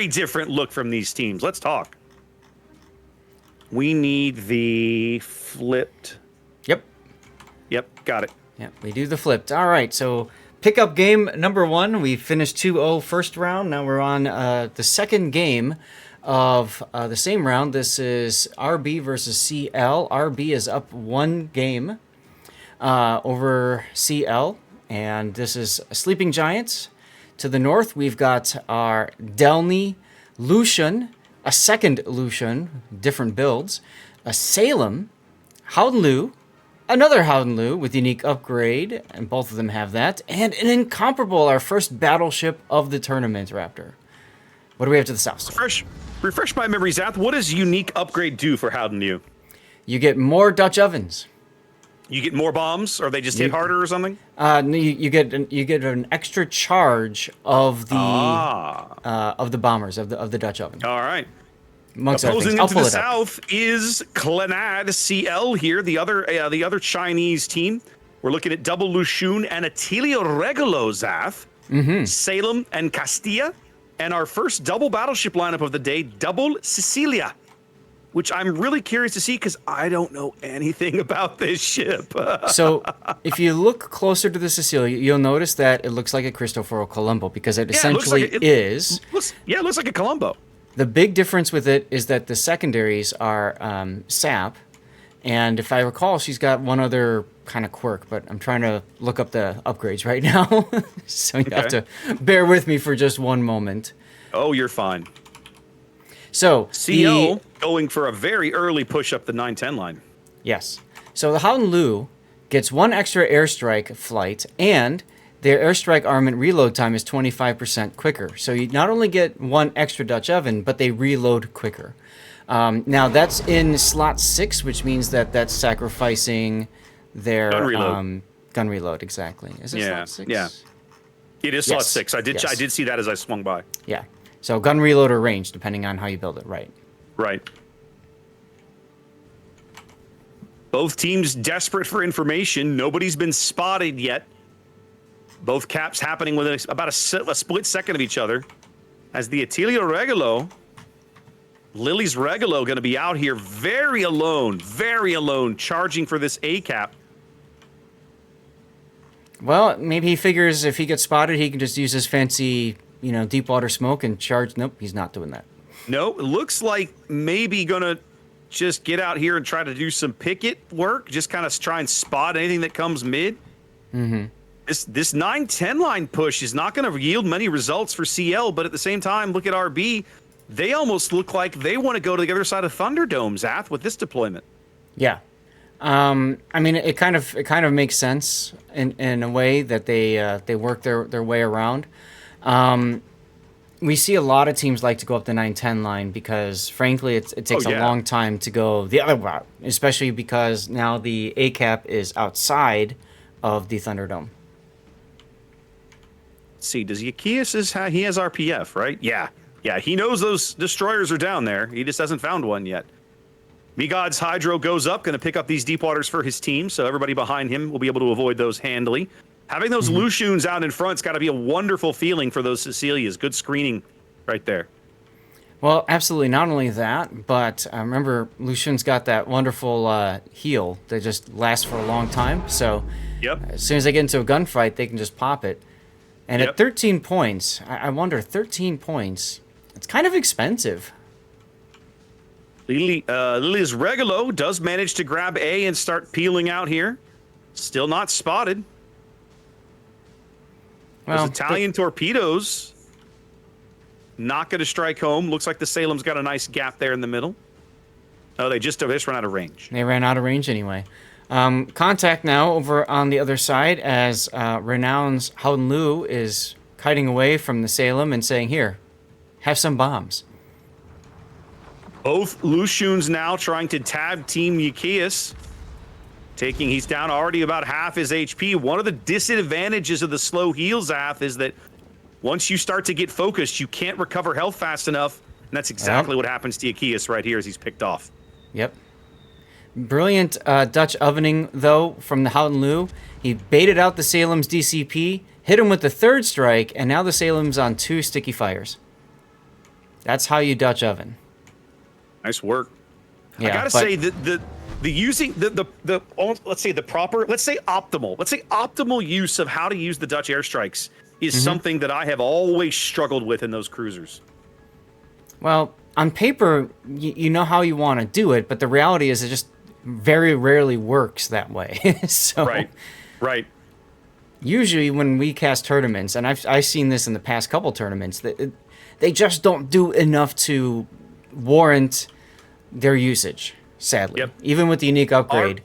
different look from these teams. Let's talk. We need the flipped. Yep, got it. Yeah, we do the flipped. All right, so pickup game number 1. We finished 2-0 first round. Now we're on the second game of the same round. This is RB versus CL. RB is up 1 game over CL, and this is Sleeping Giants. To the north, we've got our Delny, Lucian, a second Lucian, different builds, a Salem, Howdenlu, another Howdenlu with unique upgrade, and both of them have that, and an incomparable, our first battleship of the tournament, Raptor. What do we have to the south? Refresh my memory, Zath. What does unique upgrade do for Howdenlu? You get more Dutch ovens. You get more bombs, or they just hit harder or something? No, you get an extra charge of the bombers of the Dutch oven. All right. Amongst other things. Opposing into the south is Clanad CL here, the other Chinese team. We're looking at double Lushun and Atilio Regolo, Zath, Salem and Castilla, and our first double battleship lineup of the day, double Sicilia, which I'm really curious to see because I don't know anything about this ship. So if you look closer to the Sicilia, you'll notice that it looks like a Cristoforo Colombo because it essentially is. It looks like a Colombo. The big difference with it is that the secondaries are sap, and if I recall, she's got one other kind of quirk, but I'm trying to look up the upgrades right now, so you have to bear with me for just one moment. Oh, you're fine. So CL going for a very early push up the 910 line. Yes. So the Howdenlu gets 1 extra airstrike flight, and their airstrike armament reload time is 25% quicker. So you not only get 1 extra Dutch oven, but they reload quicker. Now that's in slot 6, which means that that's sacrificing their gun reload. Exactly. Is it slot 6? Yeah. It is slot 6. I did see that as I swung by. Yeah. So gun reload or range, depending on how you build it. Right. Right. Both teams desperate for information. Nobody's been spotted yet. Both caps happening within about a split second of each other. As the Atilio Regolo, Lily's Regolo, going to be out here very alone, charging for this A cap. Well, maybe he figures if he gets spotted, he can just use his fancy, deep water smoke and charge. Nope, he's not doing that. No, it looks like maybe going to just get out here and try to do some picket work, just kind of try and spot anything that comes mid. Mm-hmm. This 910 line push is not going to yield many results for CL, but at the same time, look at RB. They almost look like they want to go to the other side of Thunderdome, Zath, with this deployment. Yeah. I mean, it kind of makes sense in a way that they work their way around. We see a lot of teams like to go up the 910 line because, frankly, it takes a long time to go the other route, especially because now the A cap is outside of the Thunderdome. See, does Yakias he has RPF, right? Yeah, he knows those destroyers are down there. He just hasn't found one yet. Migod's Hydro goes up, going to pick up these deep waters for his team, so everybody behind him will be able to avoid those handily. Having those Lushuns out in front's got to be a wonderful feeling for those Cecilias. Good screening right there. Well, absolutely. Not only that, but remember, Lucian's got that wonderful heal that just lasts for a long time. So as soon as they get into a gunfight, they can just pop it. And at 13 points, I wonder, 13 points, it's kind of expensive. Lily's Regolo does manage to grab A and start peeling out here. Still not spotted. Well, those Italian torpedoes not going to strike home. Looks like the Salem's got a nice gap there in the middle. Oh, they just ran out of range. They ran out of range anyway. Contact now over on the other side as Renown's Howdenlu is kiting away from the Salem and saying, here, have some bombs. Both Lushuns now trying to tab Team Yakias. He's down already about half his HP. One of the disadvantages of the slow heal, Zath, is that once you start to get focused, you can't recover health fast enough. And that's exactly what happens to Yakias right here as he's picked off. Yep. Brilliant Dutch ovening, though, from the Howdenlu. He baited out the Salem's DCP, hit him with the third strike, and now the Salem's on 2 sticky fires. That's how you Dutch oven. Nice work. Yeah, I gotta say the using the let's say the proper, let's say optimal use of how to use the Dutch airstrikes is something that I have always struggled with in those cruisers. Well, on paper, you know how you want to do it, but the reality is it just very rarely works that way. So Right. usually when we cast tournaments, and I've seen this in the past couple tournaments, that they just don't do enough to warrant their usage, sadly. Yep. Even with the unique upgrade.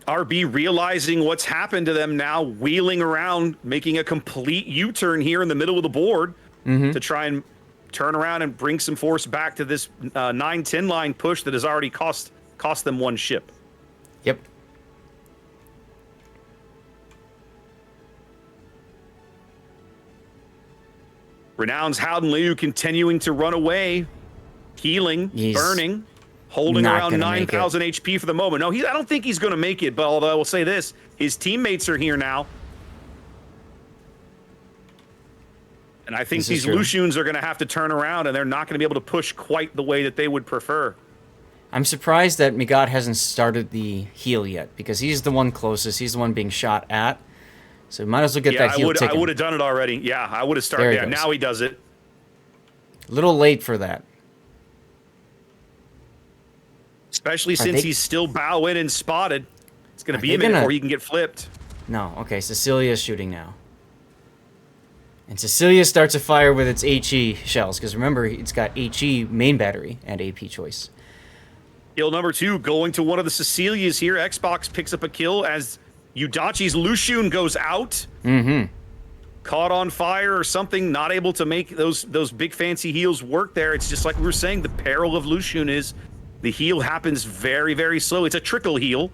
RB realizing what's happened to them now, wheeling around, making a complete U-turn here in the middle of the board to try and turn around and bring some force back to this 9-10 line push that has already cost them one ship. Yep. Renown's Howden Liu continuing to run away, healing, burning, holding around 9,000 HP for the moment. No, I don't think he's going to make it, but although I will say this, his teammates are here now. And I think these Lushuns are going to have to turn around, and they're not going to be able to push quite the way that they would prefer. I'm surprised that Migat hasn't started the heal yet, because he's the one closest. He's the one being shot at. So might as well get that heal ticking. I would have done it already. Yeah, I would have started. Yeah, now he does it. A little late for that. Especially since he's still bow in and spotted. It's going to be a minute before he can get flipped. No, okay, Cecilia's shooting now. And Cecilia starts a fire with its HE shells, because remember, it's got HE main battery and AP choice. Kill number 2 going to one of the Cecilias here. Xbox picks up a kill as Udachi's Lushun goes out. Caught on fire or something, not able to make those big fancy heals work there. It's just like we were saying, the peril of Lushun is the heal happens very, very slow. It's a trickle heal.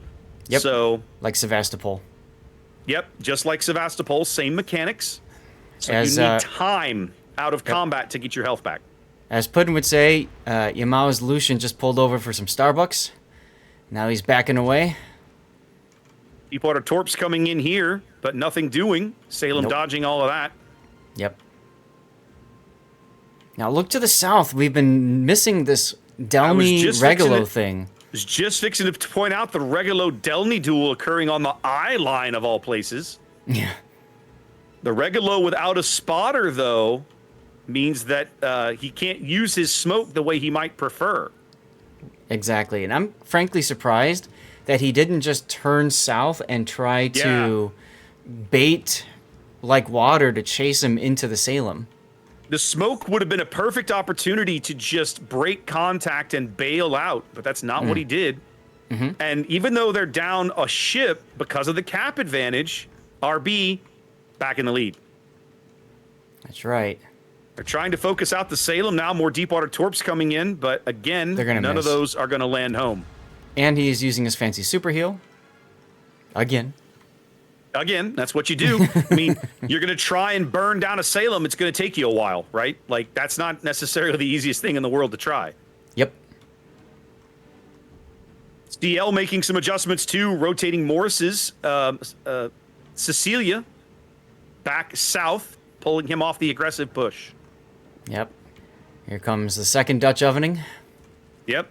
Yep. So, like Sevastopol. Yep, just like Sevastopol, same mechanics. So you need time out of combat to get your health back. As Puddin would say, Yamao's Lucian just pulled over for some Starbucks. Now he's backing away. Deepwater Torps coming in here, but nothing doing. Salem dodging all of that. Yep. Now look to the south. We've been missing this Delny Regalo thing. I was just fixing to point out the Regalo Delny duel occurring on the I line of all places. Yeah. The Regalo without a spotter, though, means that he can't use his smoke the way he might prefer. Exactly. And I'm frankly surprised that he didn't just turn south and try to bait like water to chase him into the Salem. The smoke would have been a perfect opportunity to just break contact and bail out, but that's not what he did. And even though they're down a ship because of the cap advantage, RB back in the lead. That's right. They're trying to focus out the Salem now. More Deepwater Torps coming in, but again, none of those are going to land home. And he is using his fancy super heal. Again, that's what you do. I mean, you're going to try and burn down a Salem. It's going to take you a while, right? Like, that's not necessarily the easiest thing in the world to try. Yep. DL making some adjustments too, rotating Morris's Cecilia back south, pulling him off the aggressive push. Yep. Here comes the second Dutch ovening. Yep.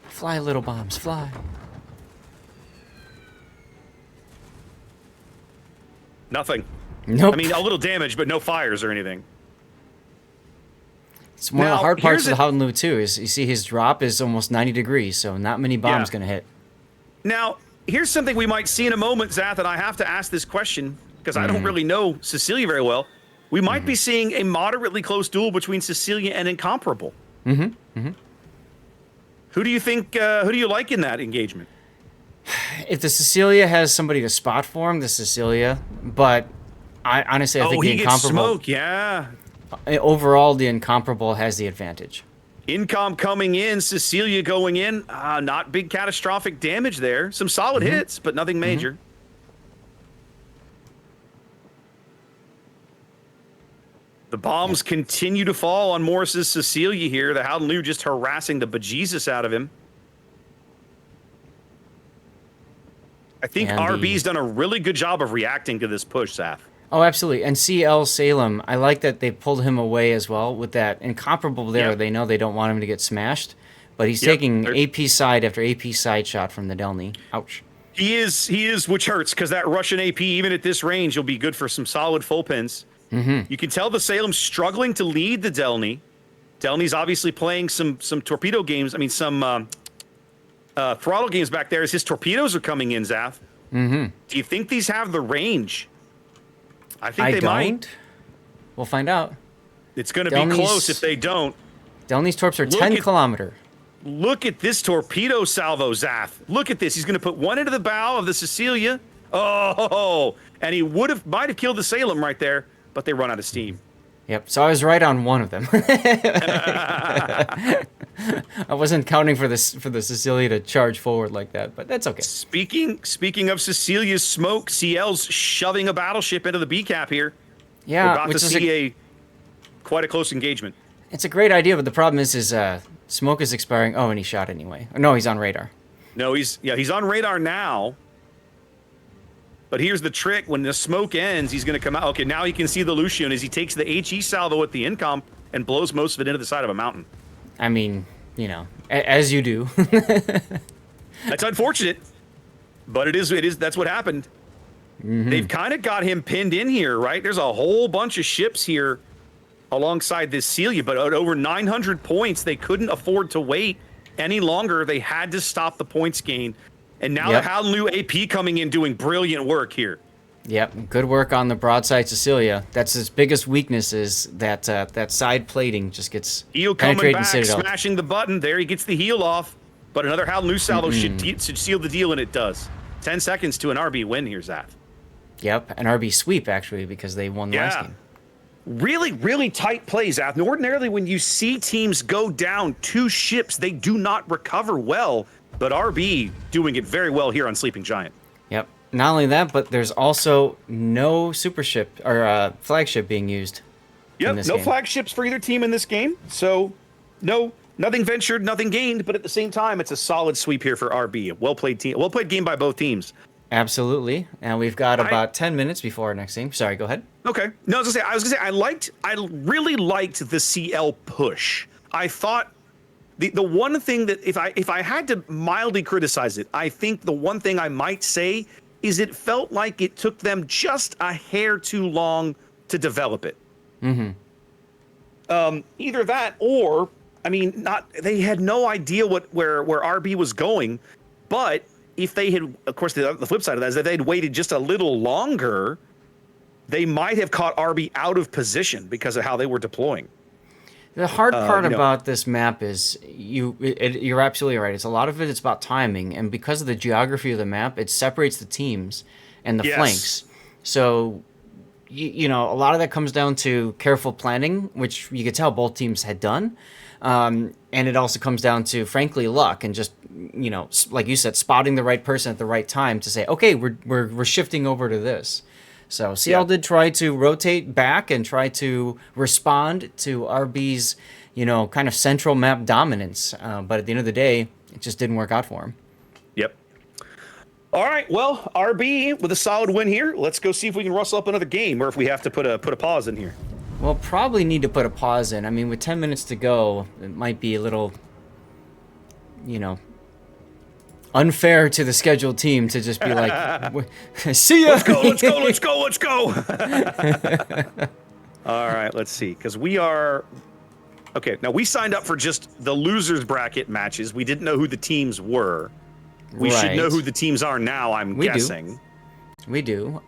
Fly, little bombs, fly. Nothing. Nope. I mean, a little damage, but no fires or anything. It's one of the hard parts of the Howden Lu too, is you see his drop is almost 90 degrees, so not many bombs going to hit. Now, here's something we might see in a moment, Zath, and I have to ask this question because I don't really know Cecilia very well. We might be seeing a moderately close duel between Cecilia and Incomparable. Who do you think, who do you like in that engagement? If the Cecilia has somebody to spot for him, the Cecilia, but I honestly, I think the Incomparable... Gets smoke, overall, the Incomparable has the advantage. Incom coming in, Cecilia going in. Not big catastrophic damage there. Some solid hits, but nothing major. The bombs continue to fall on Morris's Cecilia here. The Howden Lu just harassing the bejesus out of him. I think RB's done a really good job of reacting to this push, Saf. Oh, absolutely. And CL Salem, I like that they pulled him away as well with that incomparable there. Yep. They know they don't want him to get smashed, but he's Yep. taking AP side after AP side shot from the Delny. Ouch. He is, which hurts because that Russian AP, even at this range, will be good for some solid full pins. You can tell the Salem's struggling to lead the Delny. Delny's obviously playing some torpedo games. I mean, some throttle games back there as his torpedoes are coming in, Zaf. Do you think these have the range? I think they might. We'll find out. It's going to be close if they don't. Delny's torps are 10 kilometer. Look at this torpedo salvo, Zaf. Look at this. He's going to put one into the bow of the Cecilia. Oh, and he might have killed the Salem right there, but they run out of steam. Yep, so I was right on one of them. I wasn't counting for the Cecilia to charge forward like that, but that's okay. Speaking of Cecilia's smoke, CL's shoving a battleship into the B cap here. Yeah, we're about to see quite a close engagement. It's a great idea, but the problem is smoke is expiring. Oh, and he shot anyway. No, he's on radar. No, he's on radar now. But here's the trick: when the smoke ends, he's going to come out. Okay, now he can see the Lucian as he takes the HE salvo at the incom and blows most of it into the side of a mountain. I mean, you know, as you do. That's unfortunate, but it is. That's what happened. They've kind of got him pinned in here, right? There's a whole bunch of ships here alongside this Celia, but at over 900 points, they couldn't afford to wait any longer. They had to stop the points gain. And now the Hallelu AP coming in doing brilliant work here. Yep, good work on the broadside Cecilia. That's his biggest weakness is that that side plating just gets heel coming penetrated back, and citadel. smashing the button. There he gets the heel off. But another Hallelu salvo should seal the deal, and it does. 10 seconds to an RB win here, Zaf. Yep, an RB sweep, actually, because they won last game. Really, really tight plays, Zaf. Ordinarily, when you see teams go down 2 ships, they do not recover well. But RB doing it very well here on Sleeping Giant. Yep. Not only that, but there's also no super ship or flagship being used. Yep, no flagships for either team in this game. So, nothing ventured, nothing gained. But at the same time, it's a solid sweep here for RB. Well played team. Well played game by both teams. Absolutely. And we've got about 10 minutes before our next game. Sorry, go ahead. Okay. No, I was gonna say I really liked the CL push. I thought. The one thing that if I had to mildly criticize it, I think the one thing I might say is it felt like it took them just a hair too long to develop it. Either that or they had no idea where RB was going. But if they had, of course, the flip side of that is that they'd waited just a little longer, they might have caught RB out of position because of how they were deploying. The hard part about this map is you're absolutely right. It's a lot of it's about timing, and because of the geography of the map, it separates the teams and the flanks. So, you know, a lot of that comes down to careful planning, which you could tell both teams had done, and it also comes down to, frankly, luck and just, you know, like you said, spotting the right person at the right time to say, okay, we're shifting over to this. So CL did try to rotate back and try to respond to RB's, you know, kind of central map dominance. But at the end of the day, it just didn't work out for him. Yep. All right. Well, RB with a solid win here. Let's go see if we can rustle up another game, or if we have to put a pause in here. We'll probably need to put a pause in. I mean, with 10 minutes to go, it might be a little, you know, unfair to the scheduled team to just be like, see ya. Let's go. All right, let's see. Because we are... Okay, now we signed up for just the losers bracket matches. We didn't know who the teams were. We should know who the teams are now, I'm guessing. We do.